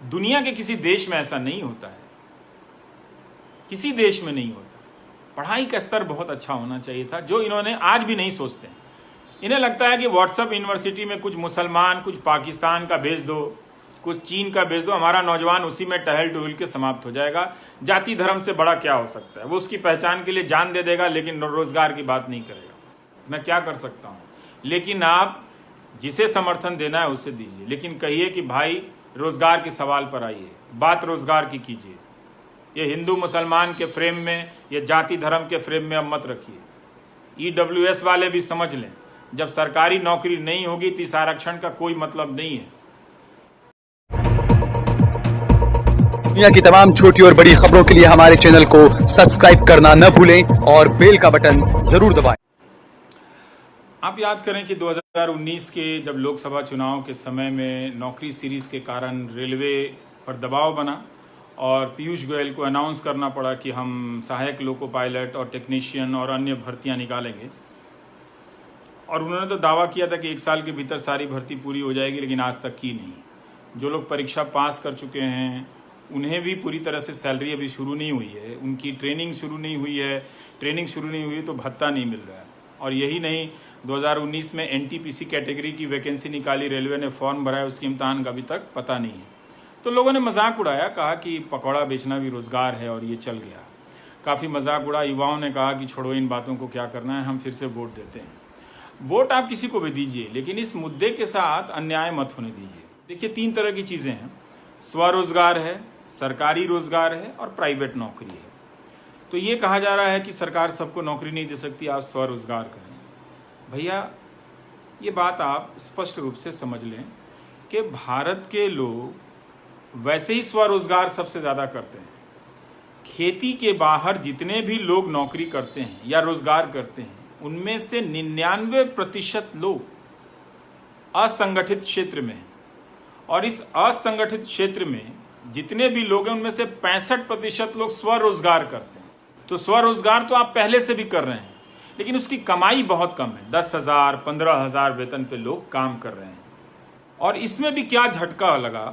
दुनिया के किसी देश में ऐसा नहीं होता है, किसी देश में नहीं होता। पढ़ाई का स्तर बहुत अच्छा होना चाहिए था, जो इन्होंने आज भी नहीं सोचते। इन्हें लगता है कि व्हाट्सएप यूनिवर्सिटी में कुछ मुसलमान, कुछ पाकिस्तान का भेज दो, कुछ चीन का भेज दो, हमारा नौजवान उसी में टहल टहल के समाप्त हो जाएगा। जाति धर्म से बड़ा क्या हो सकता है। वो उसकी पहचान के लिए जान दे देगा, लेकिन रोजगार की बात नहीं करेगा। मैं क्या कर सकता हूँ। लेकिन आप जिसे समर्थन देना है उसे दीजिए, लेकिन कहिए कि भाई रोजगार के सवाल पर आइए, बात रोजगार की कीजिए। ये हिंदू मुसलमान के फ्रेम में, ये जाति धर्म के फ्रेम में अब मत रखिए। ईडब्ल्यूएस वाले भी समझ लें, जब सरकारी नौकरी नहीं होगी तो इस आरक्षण का कोई मतलब नहीं है। दुनिया की तमाम छोटी और बड़ी खबरों के लिए हमारे चैनल को सब्सक्राइब करना न भूलें और बेल का बटन जरूर दबाएं। आप याद करें कि 2019 के जब लोकसभा चुनाव के समय में नौकरी सीरीज के कारण रेलवे पर दबाव बना और पीयूष गोयल को अनाउंस करना पड़ा कि हम सहायक लोको पायलट और टेक्नीशियन और अन्य भर्तियां निकालेंगे। और उन्होंने तो दावा किया था कि 1 साल के भीतर सारी भर्ती पूरी हो जाएगी, लेकिन आज तक की नहीं। जो लोग परीक्षा पास कर चुके हैं उन्हें भी पूरी तरह से सैलरी अभी शुरू नहीं हुई है, उनकी ट्रेनिंग शुरू नहीं हुई है। ट्रेनिंग शुरू नहीं हुई तो भत्ता नहीं मिल रहा है। और यही नहीं, 2019 में एनटीपीसी कैटेगरी की वैकेंसी निकाली, रेलवे ने फॉर्म भरा है, उसकी इम्तहान का अभी तक पता नहीं है। तो लोगों ने मजाक उड़ाया, कहा कि पकौड़ा बेचना भी रोजगार है, और ये चल गया। काफ़ी मजाक उड़ा। युवाओं ने कहा कि छोड़ो इन बातों को, क्या करना है, हम फिर से वोट देते हैं। वोट आप किसी को भी दीजिए, लेकिन इस मुद्दे के साथ अन्याय मत होने दीजिए। देखिए 3 तरह की चीज़ें हैं, स्वरोजगार है, सरकारी रोजगार है और प्राइवेट नौकरी है। तो ये कहा जा रहा है कि सरकार सबको नौकरी नहीं दे सकती, आप स्वरोजगार करें। भैया ये बात आप स्पष्ट रूप से समझ लें कि भारत के लोग वैसे ही स्वरोजगार सबसे ज़्यादा करते हैं। खेती के बाहर जितने भी लोग नौकरी करते हैं या रोजगार करते हैं, उनमें से 99% लोग असंगठित क्षेत्र में हैं। और इस असंगठित क्षेत्र में जितने भी लोग हैं, उनमें से 65% लोग स्वरोजगार करते हैं। तो स्वरोजगार तो आप पहले से भी कर रहे हैं, लेकिन उसकी कमाई बहुत कम है। 10,000 15,000 वेतन पे लोग काम कर रहे हैं। और इसमें भी क्या झटका लगा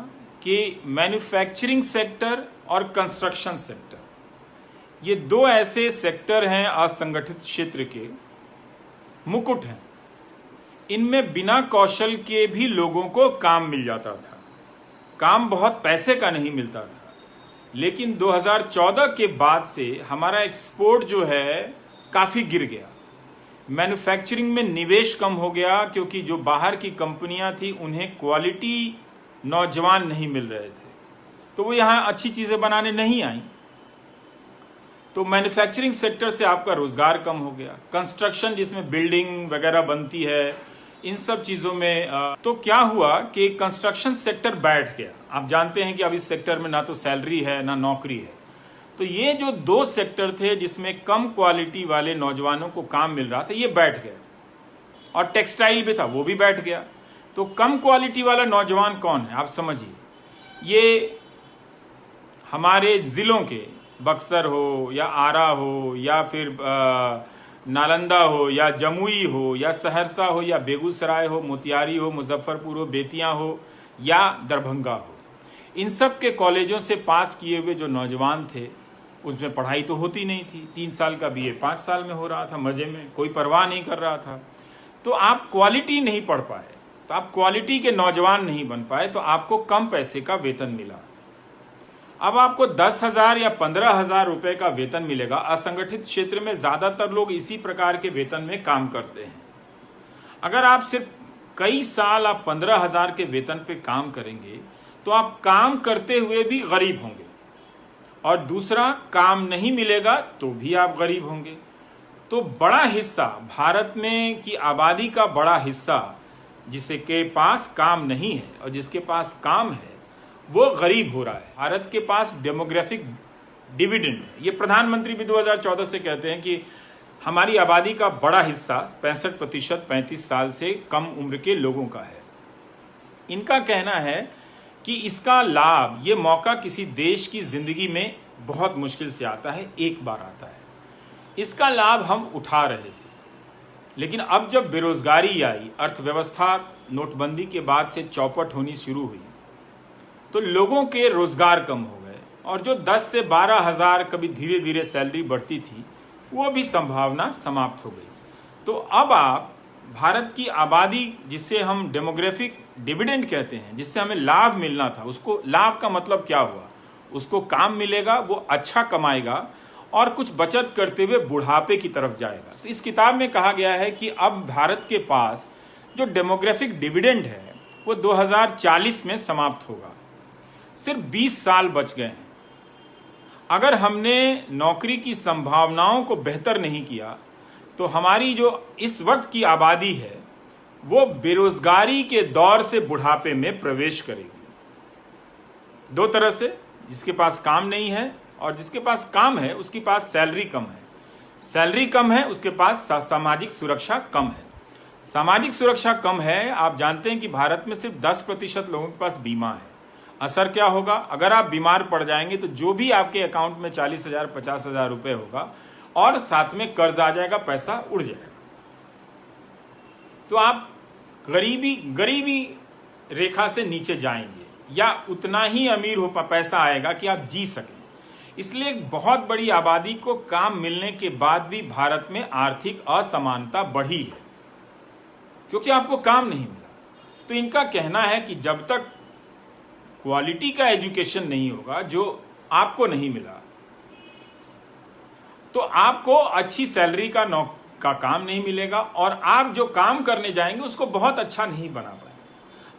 कि मैन्युफैक्चरिंग सेक्टर और कंस्ट्रक्शन सेक्टर, ये 2 ऐसे सेक्टर हैं असंगठित क्षेत्र के, मुकुट हैं। इनमें बिना कौशल के भी लोगों को काम मिल जाता था। काम बहुत पैसे का नहीं मिलता था, लेकिन 2014 के बाद से हमारा एक्सपोर्ट जो है काफ़ी गिर गया। मैन्युफैक्चरिंग में निवेश कम हो गया, क्योंकि जो बाहर की कंपनियां थी उन्हें क्वालिटी नौजवान नहीं मिल रहे थे, तो वो यहाँ अच्छी चीज़ें बनाने नहीं आई। तो मैन्युफैक्चरिंग सेक्टर से आपका रोजगार कम हो गया। कंस्ट्रक्शन जिसमें बिल्डिंग वगैरह बनती है, इन सब चीज़ों में तो क्या हुआ कि कंस्ट्रक्शन सेक्टर बैठ गया। आप जानते हैं कि अब इस सेक्टर में ना तो सैलरी है ना नौकरी है। तो ये जो 2 सेक्टर थे जिसमें कम क्वालिटी वाले नौजवानों को काम मिल रहा था, ये बैठ गए। और टेक्सटाइल भी था, वो भी बैठ गया। तो कम क्वालिटी वाला नौजवान कौन है, आप समझिए। ये हमारे ज़िलों के, बक्सर हो या आरा हो या फिर नालंदा हो या जमुई हो या सहरसा हो या बेगूसराय हो, मोतिहारी हो, मुजफ्फरपुर हो, बेतिया हो या दरभंगा हो, इन सब के कॉलेजों से पास किए हुए जो नौजवान थे, उसमें पढ़ाई तो होती नहीं थी। 3 साल का बीए 5 साल में हो रहा था, मज़े में, कोई परवाह नहीं कर रहा था। तो आप क्वालिटी नहीं पढ़ पाए, तो आप क्वालिटी के नौजवान नहीं बन पाए, तो आपको कम पैसे का वेतन मिला। अब आपको 10,000 या 15,000 रुपये का वेतन मिलेगा। असंगठित क्षेत्र में ज़्यादातर लोग इसी प्रकार के वेतन में काम करते हैं। अगर आप सिर्फ कई साल आप 15,000 के वेतन पे काम करेंगे, तो आप काम करते हुए भी गरीब होंगे, और दूसरा काम नहीं मिलेगा तो भी आप गरीब होंगे। तो बड़ा हिस्सा भारत में की आबादी का बड़ा हिस्सा जिसे के पास काम नहीं है और जिसके पास काम है, वो गरीब हो रहा है। भारत के पास डेमोग्राफिक डिविडेंड है। ये प्रधानमंत्री भी 2014 से कहते हैं कि हमारी आबादी का बड़ा हिस्सा 65% 35 साल से कम उम्र के लोगों का है। इनका कहना है कि इसका लाभ, ये मौका किसी देश की जिंदगी में बहुत मुश्किल से आता है, एक बार आता है। इसका लाभ हम उठा रहे थे, लेकिन अब जब बेरोजगारी आई, अर्थव्यवस्था नोटबंदी के बाद से चौपट होनी शुरू हुई, तो लोगों के रोजगार कम हो गए और जो 10 से 12 हज़ार कभी धीरे धीरे सैलरी बढ़ती थी वो भी संभावना समाप्त हो गई। तो अब आप भारत की आबादी, जिसे हम डेमोग्राफिक डिविडेंड कहते हैं, जिससे हमें लाभ मिलना था, उसको लाभ का मतलब क्या हुआ? उसको काम मिलेगा, वो अच्छा कमाएगा और कुछ बचत करते हुए बुढ़ापे की तरफ जाएगा। तो इस किताब में कहा गया है कि अब भारत के पास जो डेमोग्राफिक डिविडेंड है वो 2040 में समाप्त होगा। सिर्फ 20 साल बच गए हैं। अगर हमने नौकरी की संभावनाओं को बेहतर नहीं किया तो हमारी जो इस वक्त की आबादी है वो बेरोजगारी के दौर से बुढ़ापे में प्रवेश करेगी। दो तरह से, जिसके पास काम नहीं है और जिसके पास काम है उसके पास सैलरी कम है। सैलरी कम है, उसके पास सामाजिक सुरक्षा कम है। सामाजिक सुरक्षा कम है, आप जानते हैं कि भारत में सिर्फ 10% लोगों के पास बीमा है। असर क्या होगा? अगर आप बीमार पड़ जाएंगे तो जो भी आपके अकाउंट में 40,000 50,000 रुपए होगा और साथ में कर्ज आ जाएगा, पैसा उड़ जाएगा। तो आप गरीबी रेखा से नीचे जाएंगे या उतना ही अमीर हो पैसा आएगा कि आप जी सकें। इसलिए बहुत बड़ी आबादी को काम मिलने के बाद भी भारत में आर्थिक असमानता बढ़ी है क्योंकि आपको काम नहीं मिला। तो इनका कहना है कि जब तक क्वालिटी का एजुकेशन नहीं होगा, जो आपको नहीं मिला, तो आपको अच्छी सैलरी का काम नहीं मिलेगा और आप जो काम करने जाएंगे उसको बहुत अच्छा नहीं बना पाएंगे।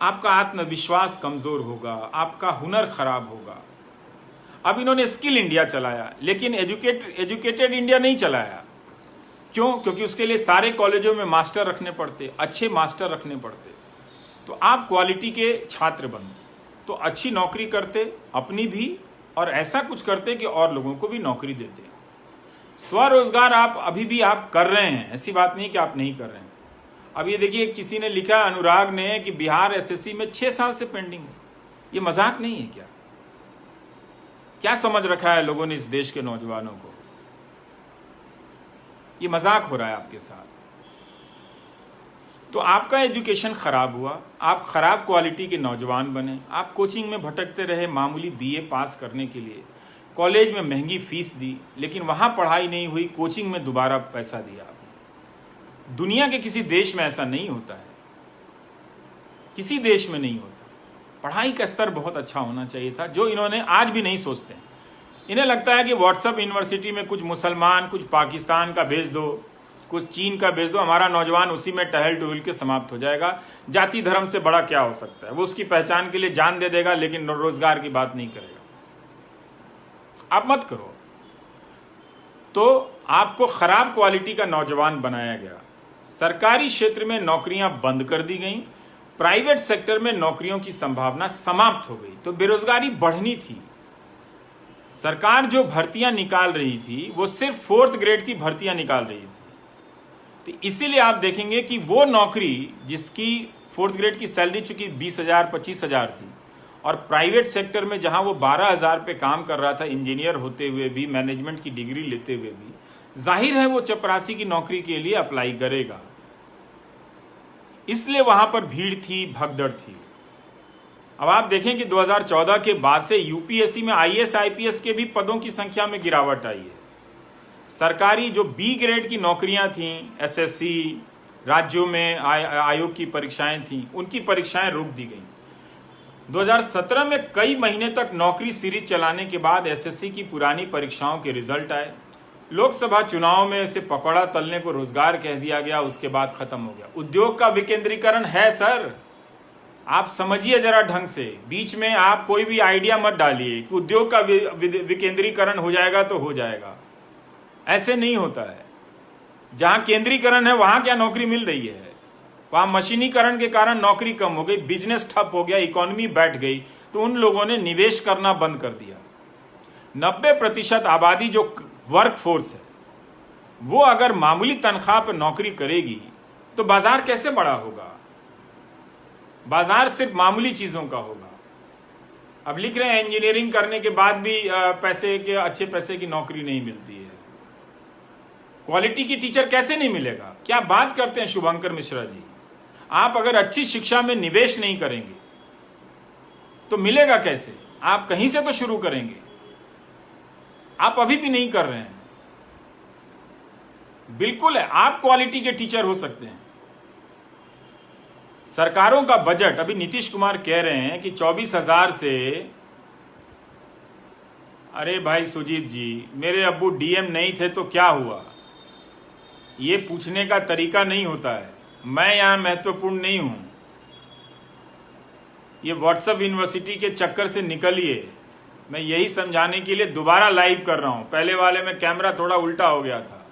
आपका आत्मविश्वास कमजोर होगा, आपका हुनर खराब होगा। अब इन्होंने स्किल इंडिया चलाया लेकिन एजुकेटेड इंडिया नहीं चलाया। क्यों? क्योंकि उसके लिए सारे कॉलेजों में मास्टर रखने पड़ते, अच्छे मास्टर रखने पड़ते। तो आप क्वालिटी के छात्र बनते तो अच्छी नौकरी करते, अपनी भी, और ऐसा कुछ करते कि और लोगों को भी नौकरी देते। स्वरोजगार आप अभी भी आप कर रहे हैं, ऐसी बात नहीं कि आप नहीं कर रहे हैं। अब ये देखिए, किसी ने लिखा, अनुराग ने, कि बिहार एसएससी में 6 साल से पेंडिंग है। ये मजाक नहीं है क्या? क्या समझ रखा है लोगों ने इस देश के नौजवानों को? ये मजाक हो रहा है आपके साथ। तो आपका एजुकेशन खराब हुआ, आप खराब क्वालिटी के नौजवान बने, आप कोचिंग में भटकते रहे मामूली बीए पास करने के लिए, कॉलेज में महंगी फीस दी लेकिन वहां पढ़ाई नहीं हुई, कोचिंग में दोबारा पैसा दिया आपने। दुनिया के किसी देश में ऐसा नहीं होता है, किसी देश में नहीं होता। पढ़ाई का स्तर बहुत अच्छा होना चाहिए था, जो इन्होंने आज भी नहीं सोचते। इन्हें लगता है कि व्हाट्सएप यूनिवर्सिटी में कुछ मुसलमान, कुछ पाकिस्तान का भेज दो, कुछ चीन का भेज दो, हमारा नौजवान उसी में टहल टहल के समाप्त हो जाएगा। जाति धर्म से बड़ा क्या हो सकता है? वो उसकी पहचान के लिए जान दे देगा लेकिन रोजगार की बात नहीं करेगा। आप मत करो। तो आपको खराब क्वालिटी का नौजवान बनाया गया। सरकारी क्षेत्र में नौकरियां बंद कर दी गई, प्राइवेट सेक्टर में नौकरियों की संभावना समाप्त हो गई। तो बेरोजगारी बढ़नी थी। सरकार जो भर्तियां निकाल रही थी वो सिर्फ 4th ग्रेड की भर्तियां निकाल रही थी। तो इसीलिए आप देखेंगे कि वो नौकरी जिसकी 4th ग्रेड की सैलरी चूंकि 20,000 25,000 थी और प्राइवेट सेक्टर में जहां वो 12,000 पे काम कर रहा था, इंजीनियर होते हुए भी, मैनेजमेंट की डिग्री लेते हुए भी, जाहिर है वो चपरासी की नौकरी के लिए अप्लाई करेगा। इसलिए वहां पर भीड़ थी, भगदड़ थी। अब आप देखें कि 2014 के बाद से यूपीएससी में आईएएस आईपीएस के भी पदों की संख्या में गिरावट आई है। सरकारी जो बी ग्रेड की नौकरियां थीं, एसएससी, राज्यों में आयोग की परीक्षाएं थीं, उनकी परीक्षाएं रोक दी गई। 2017 में कई महीने तक नौकरी सीरीज चलाने के बाद एसएससी की पुरानी परीक्षाओं के रिजल्ट आए। लोकसभा चुनाव में इसे पकौड़ा तलने को रोजगार कह दिया गया, उसके बाद खत्म हो गया। उद्योग का विकेंद्रीकरण है सर, आप समझिए जरा ढंग से। बीच में आप कोई भी आइडिया मत डालिए कि उद्योग का विकेंद्रीकरण हो जाएगा तो हो जाएगा। ऐसे नहीं होता है। जहां केंद्रीकरण है वहां क्या नौकरी मिल रही है? वहां मशीनीकरण के कारण नौकरी कम हो गई, बिजनेस ठप हो गया, इकोनॉमी बैठ गई, तो उन लोगों ने निवेश करना बंद कर दिया। 90% आबादी जो वर्क फोर्स है वो अगर मामूली तनख्वाह पर नौकरी करेगी तो बाजार कैसे बड़ा होगा? बाजार सिर्फ मामूली चीजों का होगा। अब लिख रहे हैं इंजीनियरिंग करने के बाद भी अच्छे पैसे की नौकरी नहीं मिलती है। क्वालिटी की टीचर कैसे नहीं मिलेगा? क्या बात करते हैं शुभंकर मिश्रा जी। आप अगर अच्छी शिक्षा में निवेश नहीं करेंगे तो मिलेगा कैसे? आप कहीं से तो शुरू करेंगे। आप अभी भी नहीं कर रहे हैं। बिल्कुल है, आप क्वालिटी के टीचर हो सकते हैं। सरकारों का बजट, अभी नीतीश कुमार कह रहे हैं कि 24,000 से, अरे भाई सुजीत जी, मेरे अब्बू डीएम नहीं थे तो क्या हुआ? ये पूछने का तरीका नहीं होता है। मैं यहां महत्वपूर्ण नहीं हूं। ये व्हाट्सएप यूनिवर्सिटी के चक्कर से निकलिए। मैं यही समझाने के लिए दोबारा लाइव कर रहा हूं। पहले वाले में कैमरा थोड़ा उल्टा हो गया था।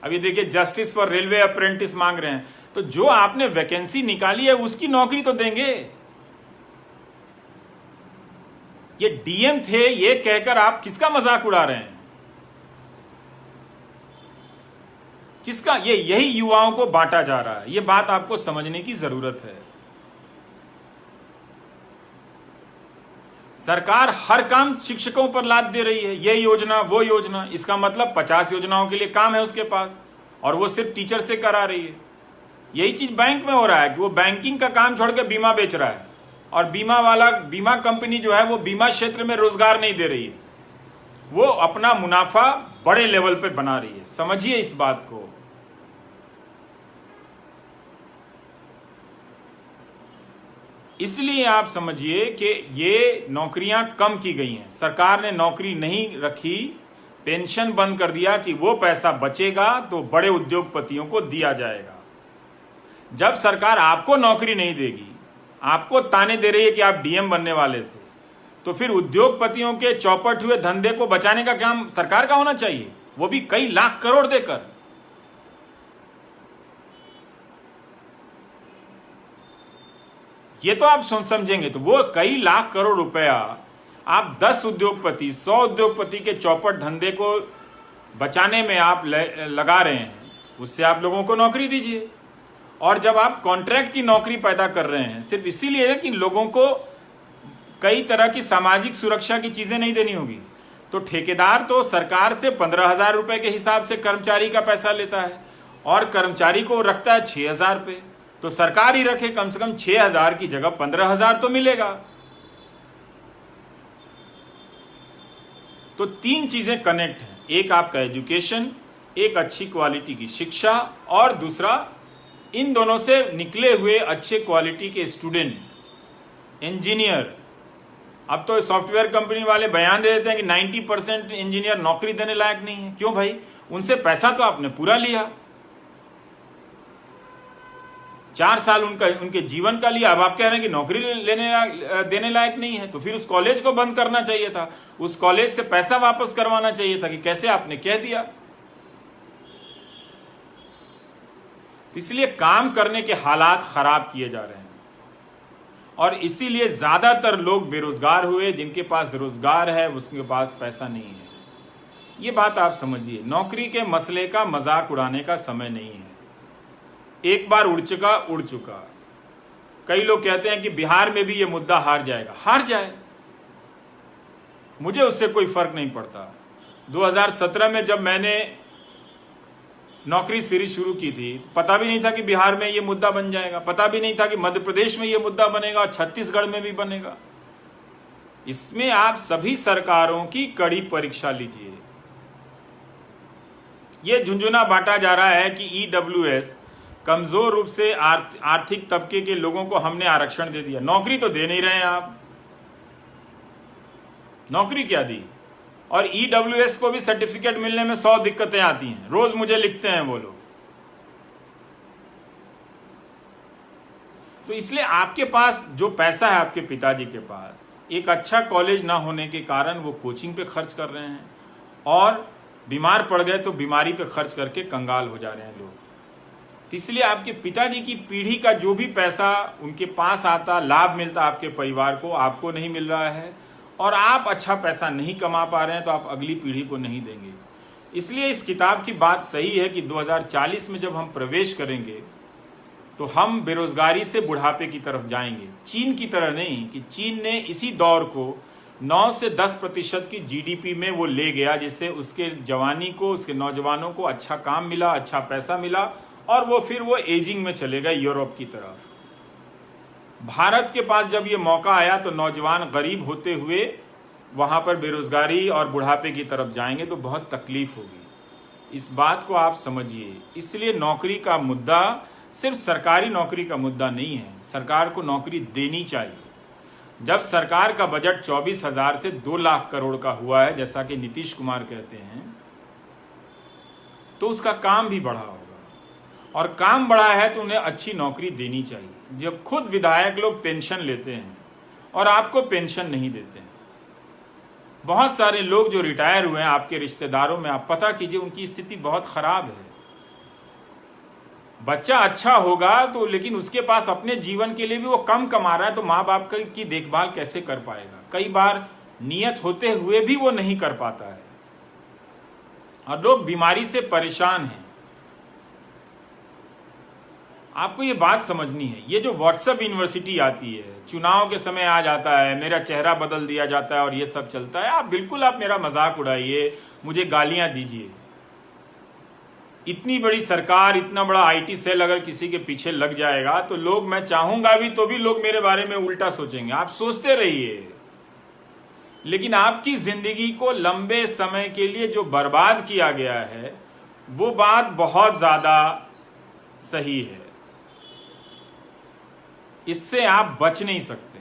अभी देखिए, जस्टिस फॉर रेलवे अप्रेंटिस मांग रहे हैं, तो जो आपने वैकेंसी निकाली है उसकी नौकरी तो देंगे। ये डीएम थे ये कहकर आप किसका मजाक उड़ा रहे हैं? किसका? ये यही युवाओं को बांटा जा रहा है। ये बात आपको समझने की जरूरत है। सरकार हर काम शिक्षकों पर लाद दे रही है, ये योजना वो योजना। इसका मतलब 50 योजनाओं के लिए काम है उसके पास, और वो सिर्फ टीचर से करा रही है। यही चीज बैंक में हो रहा है कि वो बैंकिंग का काम छोड़ के बीमा बेच रहा है, और बीमा कंपनी जो है वो बीमा क्षेत्र में रोजगार नहीं दे रही है। वो अपना मुनाफा बड़े लेवल पे बना रही है। समझिए इस बात को। इसलिए आप समझिए कि ये नौकरियां कम की गई हैं। सरकार ने नौकरी नहीं रखी, पेंशन बंद कर दिया कि वो पैसा बचेगा तो बड़े उद्योगपतियों को दिया जाएगा। जब सरकार आपको नौकरी नहीं देगी, आपको ताने दे रही है कि आप डीएम बनने वाले थे, तो फिर उद्योगपतियों के चौपट हुए धंधे को बचाने का काम सरकार का होना चाहिए, वो भी कई लाख करोड़ देकर। ये तो आप समझेंगे तो वो कई लाख करोड़ रुपया आप 10 उद्योगपति 100 उद्योगपति के चौपट धंधे को बचाने में आप लगा रहे हैं, उससे आप लोगों को नौकरी दीजिए। और जब आप कॉन्ट्रैक्ट की नौकरी पैदा कर रहे हैं सिर्फ इसीलिए कि लोगों को कई तरह की सामाजिक सुरक्षा की चीजें नहीं देनी होगी, तो ठेकेदार तो सरकार से 15,000 रुपए के हिसाब से कर्मचारी का पैसा लेता है और कर्मचारी को रखता है 6,000 पे। तो सरकार ही रखे, कम से कम 6,000 की जगह 15,000 तो मिलेगा। तो 3 चीजें कनेक्ट हैं, एक आपका एजुकेशन, एक अच्छी क्वालिटी की शिक्षा, और दूसरा इन दोनों से निकले हुए अच्छे क्वालिटी के स्टूडेंट, इंजीनियर। अब तो सॉफ्टवेयर कंपनी वाले बयान दे देते हैं कि 90% इंजीनियर नौकरी देने लायक नहीं है। क्यों भाई? उनसे पैसा तो आपने पूरा लिया, 4 साल उनके जीवन का लिया। अब आप कह रहे हैं कि नौकरी देने लायक नहीं है, तो फिर उस कॉलेज को बंद करना चाहिए था, उस कॉलेज से पैसा वापस करवाना चाहिए था कि कैसे आपने कह दिया। इसलिए काम करने के हालात खराब किए जा रहे हैं, और इसीलिए ज्यादातर लोग बेरोजगार हुए। जिनके पास रोजगार है उसके पास पैसा नहीं है। ये बात आप समझिए। नौकरी के मसले का मजाक उड़ाने का समय नहीं है। एक बार उड़ चुका। कई लोग कहते हैं कि बिहार में भी ये मुद्दा हार जाएगा। हार जाए, मुझे उससे कोई फर्क नहीं पड़ता। 2017 में जब मैंने नौकरी सीरीज शुरू की थी, पता भी नहीं था कि बिहार में ये मुद्दा बन जाएगा, पता भी नहीं था कि मध्य प्रदेश में ये मुद्दा बनेगा और छत्तीसगढ़ में भी बनेगा। इसमें आप सभी सरकारों की कड़ी परीक्षा लीजिए। ये झुंझुना बांटा जा रहा है कि ईडब्ल्यूएस, कमजोर रूप से आर्थिक तबके के लोगों को हमने आरक्षण दे दिया। नौकरी तो दे नहीं रहे हैं आप, नौकरी क्या दी? और ईडब्ल्यूएस को भी सर्टिफिकेट मिलने में 100 दिक्कतें आती हैं, रोज मुझे लिखते हैं वो लोग। तो इसलिए आपके पास जो पैसा है, आपके पिताजी के पास, एक अच्छा कॉलेज ना होने के कारण वो कोचिंग पे खर्च कर रहे हैं, और बीमार पड़ गए तो बीमारी पे खर्च करके कंगाल हो जा रहे हैं लोग। तो इसलिए आपके पिताजी की पीढ़ी का जो भी पैसा उनके पास आता, लाभ मिलता आपके परिवार को, आपको नहीं मिल रहा है, और आप अच्छा पैसा नहीं कमा पा रहे हैं, तो आप अगली पीढ़ी को नहीं देंगे। इसलिए इस किताब की बात सही है कि 2040 में जब हम प्रवेश करेंगे तो हम बेरोजगारी से बुढ़ापे की तरफ जाएंगे। चीन की तरह नहीं कि चीन ने इसी दौर को 9 से 10% की जीडीपी में वो ले गया, जिससे उसके जवानी को, उसके नौजवानों को अच्छा काम मिला, अच्छा पैसा मिला, और वो फिर वो एजिंग में चले गए यूरोप की तरफ। भारत के पास जब ये मौका आया तो नौजवान गरीब होते हुए वहाँ पर बेरोजगारी और बुढ़ापे की तरफ जाएंगे तो बहुत तकलीफ होगी। इस बात को आप समझिए। इसलिए नौकरी का मुद्दा सिर्फ सरकारी नौकरी का मुद्दा नहीं है, सरकार को नौकरी देनी चाहिए। जब सरकार का बजट 24,000 से 2 लाख करोड़ का हुआ है, जैसा कि नीतीश कुमार कहते हैं, तो उसका काम भी बढ़ा होगा। और काम बढ़ा है तो उन्हें अच्छी नौकरी देनी चाहिए। जब खुद विधायक लोग पेंशन लेते हैं और आपको पेंशन नहीं देते हैं, बहुत सारे लोग जो रिटायर हुए हैं आपके रिश्तेदारों में, आप पता कीजिए उनकी स्थिति बहुत खराब है। बच्चा अच्छा होगा तो, लेकिन उसके पास अपने जीवन के लिए भी वो कम कमा रहा है, तो माँ बाप की देखभाल कैसे कर पाएगा? कई बार नियत होते हुए भी वो नहीं कर पाता है और लोग बीमारी से परेशान हैं। आपको ये बात समझनी है। ये जो व्हाट्सएप यूनिवर्सिटी आती है, चुनाव के समय आ जाता है, मेरा चेहरा बदल दिया जाता है और ये सब चलता है, आप मेरा मजाक उड़ाइए, मुझे गालियां दीजिए। इतनी बड़ी सरकार, इतना बड़ा आईटी सेल अगर किसी के पीछे लग जाएगा तो लोग, मैं चाहूंगा भी तो भी लोग मेरे बारे में उल्टा सोचेंगे। आप सोचते रहिए, लेकिन आपकी जिंदगी को लंबे समय के लिए जो बर्बाद किया गया है वो बात बहुत ज्यादा सही है। इससे आप बच नहीं सकते।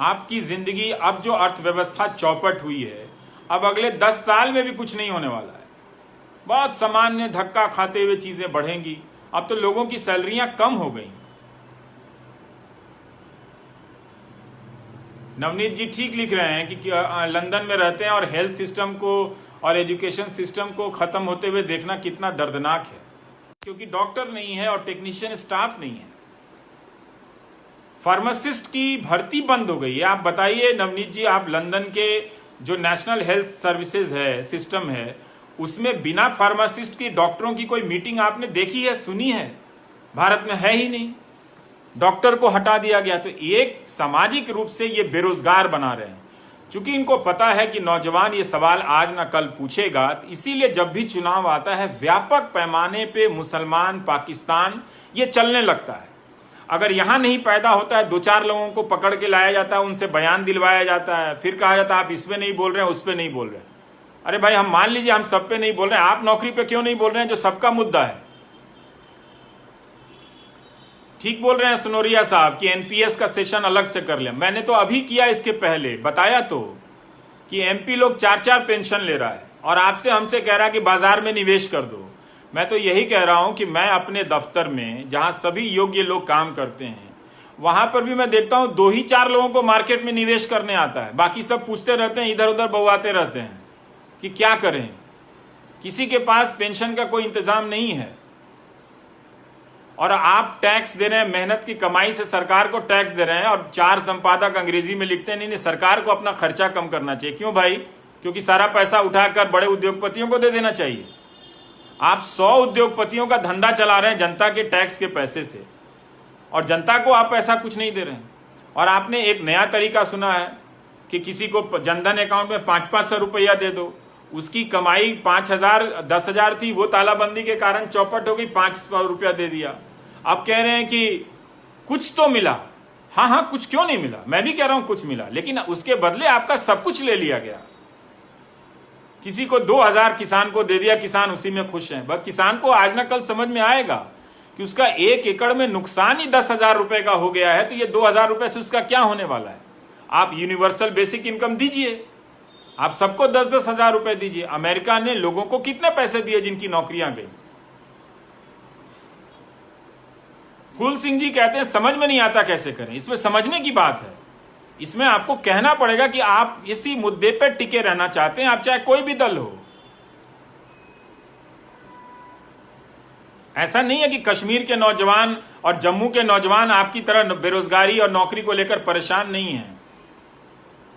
आपकी जिंदगी, अब जो अर्थव्यवस्था चौपट हुई है, अब अगले 10 साल में भी कुछ नहीं होने वाला है। बहुत सामान्य धक्का खाते हुए चीजें बढ़ेंगी। अब तो लोगों की सैलरियां कम हो गई। नवनीत जी ठीक लिख रहे हैं कि लंदन में रहते हैं और हेल्थ सिस्टम को और एजुकेशन सिस्टम को खत्म होते हुए देखना कितना दर्दनाक है, क्योंकि डॉक्टर नहीं है और टेक्नीशियन स्टाफ नहीं है। फार्मासिस्ट की भर्ती बंद हो गई है। आप बताइए नवनीत जी, आप लंदन के जो नेशनल हेल्थ सर्विसेज है, सिस्टम है, उसमें बिना फार्मासिस्ट के डॉक्टरों की कोई मीटिंग आपने देखी है, सुनी है? भारत में है ही नहीं। डॉक्टर को हटा दिया गया। तो एक सामाजिक रूप से ये बेरोजगार बना रहे हैं। चूंकि इनको पता है कि नौजवान ये सवाल आज ना कल पूछेगा, तो इसीलिए जब भी चुनाव आता है व्यापक पैमाने पे मुसलमान, पाकिस्तान, ये चलने लगता है। अगर यहां नहीं पैदा होता है, 2-4 लोगों को पकड़ के लाया जाता है, उनसे बयान दिलवाया जाता है, फिर कहा जाता है आप इस पे नहीं बोल रहे हैं, उस पे नहीं बोल रहे हैं। अरे भाई, हम मान लीजिए हम सब पे नहीं बोल रहे हैं, आप नौकरी पे क्यों नहीं बोल रहे हैं जो सबका मुद्दा है? ठीक बोल रहे हैं सुनोरिया साहब कि एनपीएस का सेशन अलग से कर लें। मैंने तो अभी किया, इसके पहले बताया तो कि एमपी लोग 4-4 पेंशन ले रहा है और आपसे हमसे कह रहा है कि बाजार में निवेश कर दो। मैं तो यही कह रहा हूं कि मैं अपने दफ्तर में जहां सभी योग्य लोग काम करते हैं, वहां पर भी मैं देखता हूं 2 ही 4 लोगों को मार्केट में निवेश करने आता है। बाकी सब पूछते रहते हैं, इधर उधर बउआते रहते हैं कि क्या करें। किसी के पास पेंशन का कोई इंतजाम नहीं है और आप टैक्स दे रहे हैं, मेहनत की कमाई से सरकार को टैक्स दे रहे हैं। और 4 संपादक अंग्रेजी में लिखते हैं, नहीं सरकार को अपना खर्चा कम करना चाहिए। क्यों भाई? क्योंकि सारा पैसा उठाकर बड़े उद्योगपतियों को दे देना चाहिए। आप 100 उद्योगपतियों का धंधा चला रहे हैं जनता के टैक्स के पैसे से, और जनता को आप पैसा कुछ नहीं दे रहे हैं। और आपने एक नया तरीका सुना है कि किसी को जनधन अकाउंट में 500-500 रुपया दे दो। उसकी कमाई 5,000, 10,000 थी, वो तालाबंदी के कारण चौपट हो गई, 500 रुपया दे दिया। अब कह रहे हैं कि कुछ तो मिला। हाँ, कुछ क्यों नहीं मिला? मैं भी कह रहा हूं कुछ मिला, लेकिन उसके बदले आपका सब कुछ ले लिया गया। किसी को 2,000 किसान को दे दिया, किसान उसी में खुश है। बस किसान को आज ना कल समझ में आएगा कि उसका 1 एकड़ में नुकसान ही 10,000 रुपए का हो गया है, तो ये 2,000 रुपए से उसका क्या होने वाला है? आप यूनिवर्सल बेसिक इनकम दीजिए, आप सबको 10-10 हजार रुपए दीजिए। अमेरिका ने लोगों को कितने पैसे दिए जिनकी नौकरियां गई? फूल सिंह जी कहते हैं समझ में नहीं आता कैसे करें। इसमें समझने की बात है। इसमें आपको कहना पड़ेगा कि आप इसी मुद्दे पर टिके रहना चाहते हैं, आप चाहे कोई भी दल हो। ऐसा नहीं है कि कश्मीर के नौजवान और जम्मू के नौजवान आपकी तरह बेरोजगारी और नौकरी को लेकर परेशान नहीं हैं।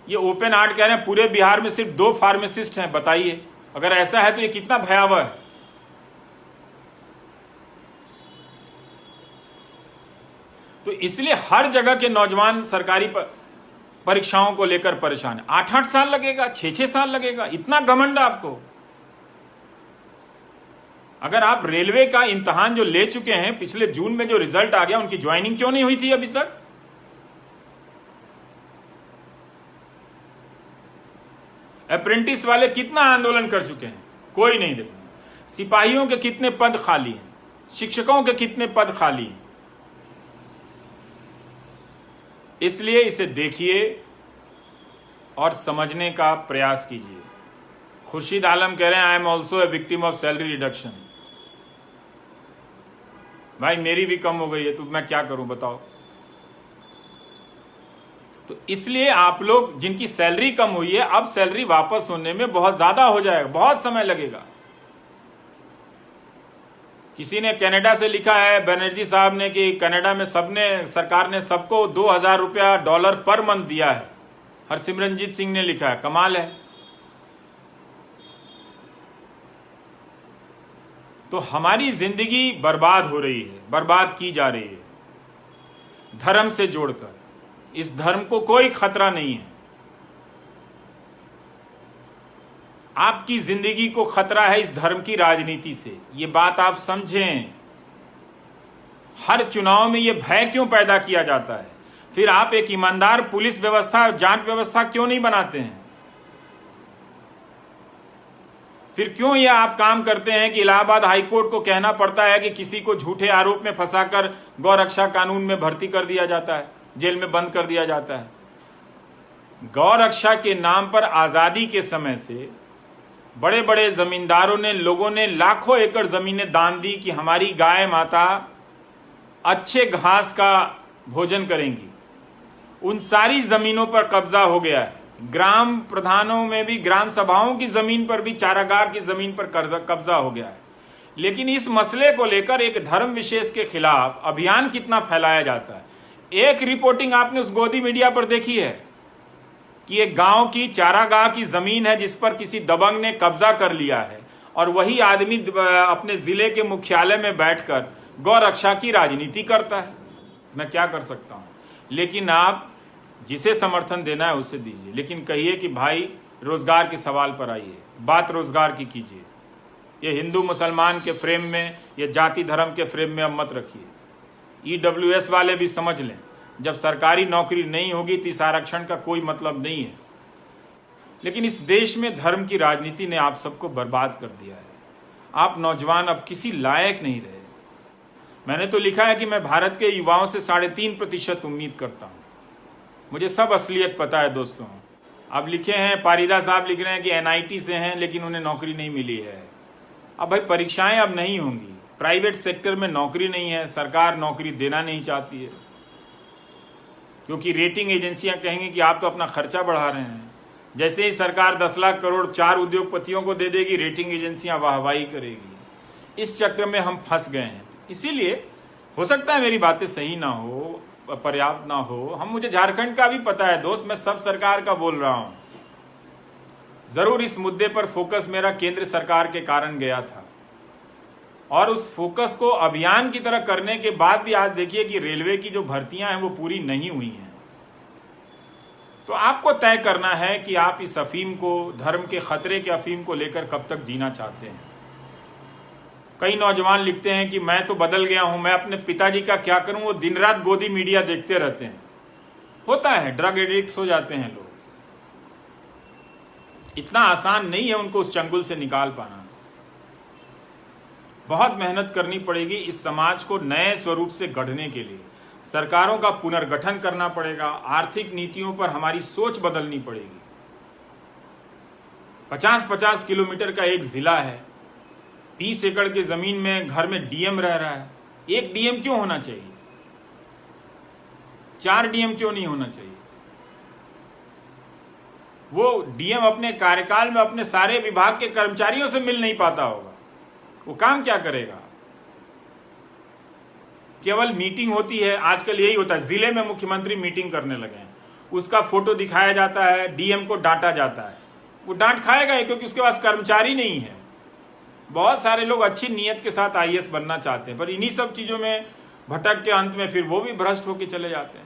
ये ओपन आर्ट कह रहे हैं पूरे बिहार में सिर्फ 2 फार्मासिस्ट हैं। बताइए, अगर ऐसा है तो ये कितना भयावह है। तो इसलिए हर जगह के नौजवान सरकारी परीक्षाओं को लेकर परेशान है। 8-8 साल लगेगा, 6-6 साल लगेगा, इतना घमंड आपको। अगर आप रेलवे का इम्तहान जो ले चुके हैं, पिछले जून में जो रिजल्ट आ गया, उनकी ज्वाइनिंग क्यों नहीं हुई थी अभी तक? अप्रेंटिस वाले कितना आंदोलन कर चुके हैं, कोई नहीं देखना। सिपाहियों के कितने पद खाली हैं, शिक्षकों के कितने पद खाली हैं। इसलिए इसे देखिए और समझने का प्रयास कीजिए। खुर्शीद आलम कह रहे हैं I am also a victim of salary reduction. भाई मेरी भी कम हो गई है, तो मैं क्या करूं बताओ। तो इसलिए आप लोग जिनकी सैलरी कम हुई है, अब सैलरी वापस होने में बहुत ज्यादा हो जाएगा, बहुत समय लगेगा। किसी ने कनाडा से लिखा है, बनर्जी साहब ने, कि कनाडा में सबने, सरकार ने सबको $2000 पर मंथ दिया है। हरसिमरनजीत सिंह ने लिखा है, कमाल है। तो हमारी जिंदगी बर्बाद हो रही है, बर्बाद की जा रही है धर्म से जोड़कर। इस धर्म को कोई खतरा नहीं है, आपकी जिंदगी को खतरा है इस धर्म की राजनीति से। ये बात आप समझें। हर चुनाव में ये भय क्यों पैदा किया जाता है? फिर आप एक ईमानदार पुलिस व्यवस्था, जांच व्यवस्था क्यों नहीं बनाते हैं? फिर क्यों ये आप काम करते हैं कि इलाहाबाद हाईकोर्ट को कहना पड़ता है कि किसी को झूठे आरोप में फंसाकर गौरक्षा कानून में भर्ती कर दिया जाता है, जेल में बंद कर दिया जाता है। गौरक्षा के नाम पर आजादी के समय से बड़े बड़े जमींदारों ने, लोगों ने लाखों एकड़ जमीनें दान दी कि हमारी गाय माता अच्छे घास का भोजन करेंगी। उन सारी जमीनों पर कब्जा हो गया है। ग्राम प्रधानों में भी, ग्राम सभाओं की जमीन पर भी, चारागाह की जमीन पर कब्जा हो गया है। लेकिन इस मसले को लेकर एक धर्म विशेष के खिलाफ अभियान कितना फैलाया जाता है। एक रिपोर्टिंग आपने उस गोदी मीडिया पर देखी है कि एक गांव की चारागाह की जमीन है जिस पर किसी दबंग ने कब्जा कर लिया है, और वही आदमी अपने जिले के मुख्यालय में बैठकर गौरक्षा की राजनीति करता है। मैं क्या कर सकता हूं? लेकिन आप जिसे समर्थन देना है उसे दीजिए, लेकिन कहिए कि भाई रोजगार के सवाल पर आइए, बात रोजगार की कीजिए। ये हिंदू मुसलमान के फ्रेम में, ये जाति धर्म के फ्रेम में अब मत रखिए। EWS वाले भी समझ लें, जब सरकारी नौकरी नहीं होगी तो इस आरक्षण का कोई मतलब नहीं है। लेकिन इस देश में धर्म की राजनीति ने आप सबको बर्बाद कर दिया है। आप नौजवान अब किसी लायक नहीं रहे। मैंने तो लिखा है कि मैं भारत के युवाओं से 3.5% उम्मीद करता हूं। मुझे सब असलियत पता है दोस्तों। अब लिखे हैं, पारिदा साहब लिख रहे हैं कि NIT से हैं लेकिन उन्हें नौकरी नहीं मिली है। अब भाई परीक्षाएं अब नहीं होंगी, प्राइवेट सेक्टर में नौकरी नहीं है, सरकार नौकरी देना नहीं चाहती है, क्योंकि रेटिंग एजेंसियां कहेंगी कि आप तो अपना खर्चा बढ़ा रहे हैं। जैसे ही सरकार 10 लाख करोड़ 4 उद्योगपतियों को दे देगी, रेटिंग एजेंसियां वाहवाही करेगी। इस चक्र में हम फंस गए हैं। इसीलिए हो सकता है मेरी बातें सही ना हो, पर्याप्त ना हो। मुझे झारखंड का भी पता है दोस्त, मैं सब सरकार का बोल रहा हूं। जरूर इस मुद्दे पर फोकस मेरा केंद्र सरकार के कारण गया था, और उस फोकस को अभियान की तरह करने के बाद भी आज देखिए कि रेलवे की जो भर्तियां हैं वो पूरी नहीं हुई हैं। तो आपको तय करना है कि आप इस अफीम को, धर्म के खतरे के अफीम को लेकर कब तक जीना चाहते हैं। कई नौजवान लिखते हैं कि मैं तो बदल गया हूं, मैं अपने पिताजी का क्या करूं, वो दिन रात गोदी मीडिया देखते रहते हैं। होता है, ड्रग एडिक्ट्स हो जाते हैं लोग। इतना आसान नहीं है उनको उस चंगुल से निकाल पाना। बहुत मेहनत करनी पड़ेगी इस समाज को नए स्वरूप से गढ़ने के लिए। सरकारों का पुनर्गठन करना पड़ेगा, आर्थिक नीतियों पर हमारी सोच बदलनी पड़ेगी। 50-50 किलोमीटर का एक जिला है, 30 एकड़ की जमीन में घर में DM रह रहा है। एक DM क्यों होना चाहिए? 4 DM क्यों नहीं होना चाहिए? वो DM अपने कार्यकाल में अपने सारे विभाग के कर्मचारियों से मिल नहीं पाता होगा, वो काम क्या करेगा? केवल मीटिंग होती है। आजकल यही होता है, जिले में मुख्यमंत्री मीटिंग करने लगे हैं, उसका फोटो दिखाया जाता है, DM को डांटा जाता है। वो डांट खाएगा ही, क्योंकि उसके पास कर्मचारी नहीं है। बहुत सारे लोग अच्छी नीयत के साथ IAS बनना चाहते हैं, पर इन्हीं सब चीजों में भटक के अंत में फिर वो भी भ्रष्ट होकर चले जाते हैं।